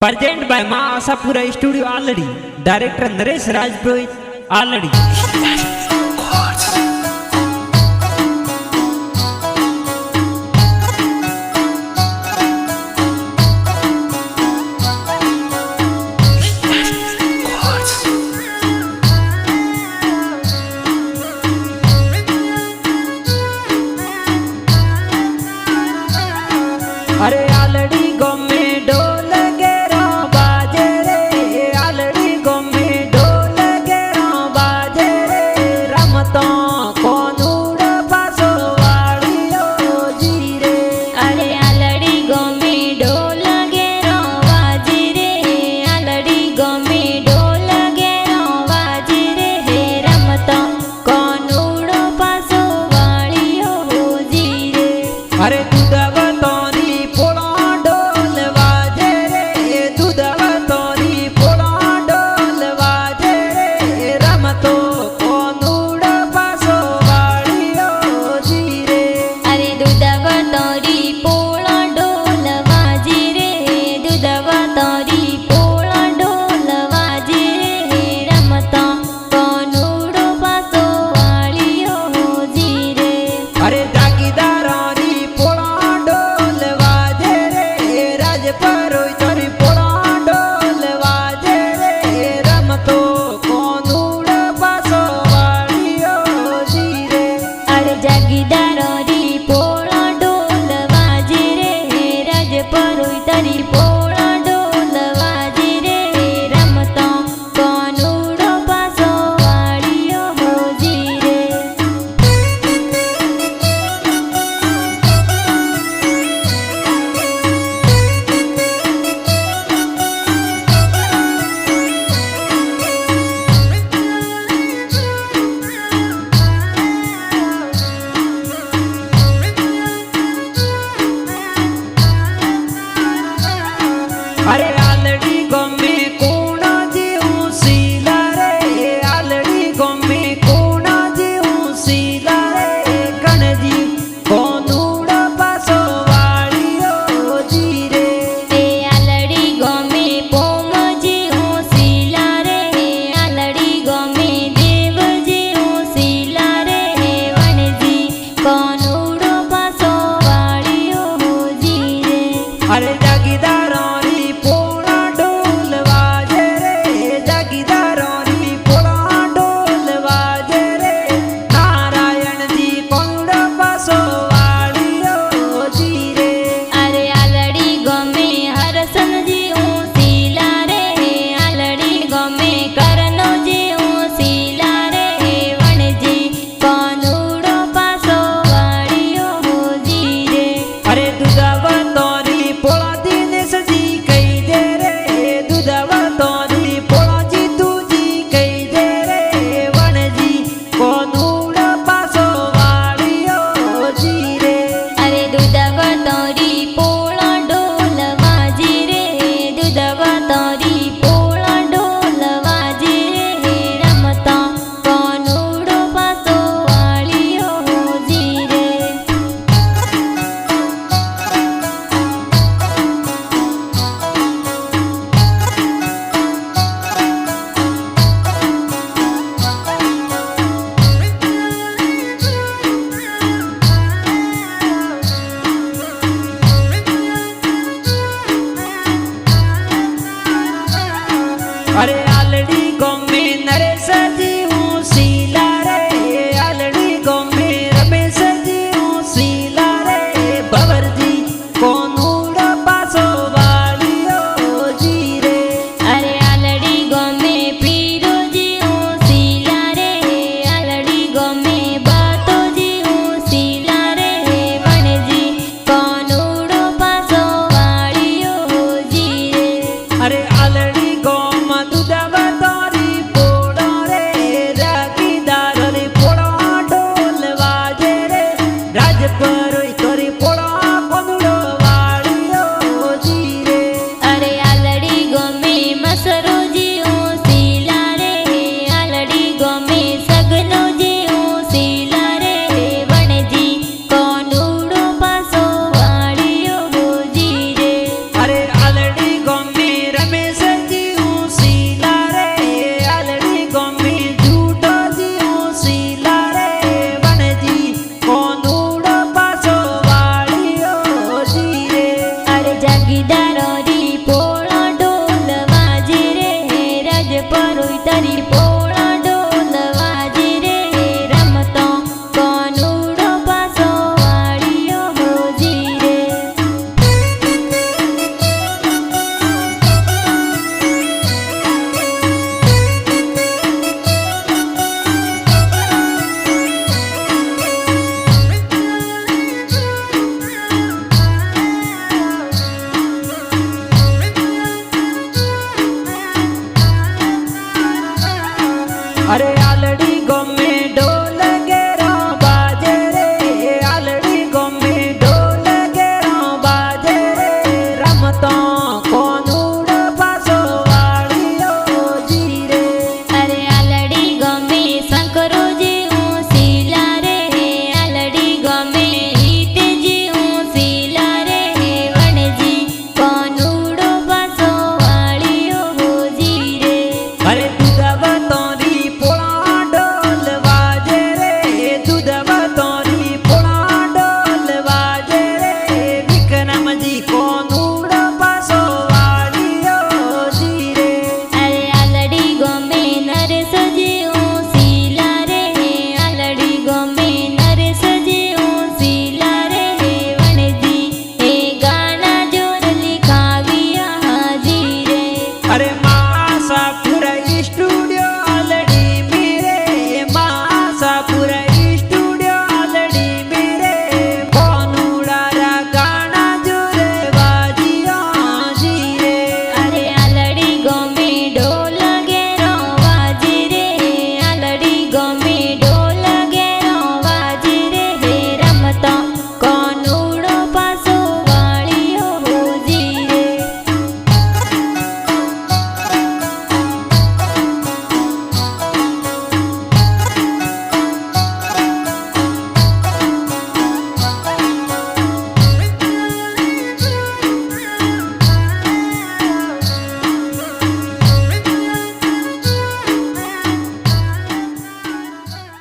Present by मां Ashapura studio आलड़ी। Director Naresh राजपुरोहित आलड़ी। अरे आलड़ी गोमे ढोल गेरो बाजे रे, आलड़ी गोमे ढोल गेरो बाजे रे, रमतो कोनूड़ पासो वाड़ियो जी रे। अरे आलड़ी गोमे ढोल गेरो बाजे रे, आलड़ी गोमे ढोल गेरो बाजे रे, रमतो कोनूड़ पासो वाड़ियो जी रे। अरे अरे आलड़ी गोमे कोना जीऊ सीला रे, आलड़ी गोमे कोना जीऊ सीला रे, गणजी कोनूड़ पासो वाड़ियो जी रे। ए आलड़ी गोमे पोम जीऊ सीला रे, आलड़ी गोमे देव जीऊ सीला रे, वणजी कोनूड़ पासो वाड़ियो जी रे। अरे जागीदार अरे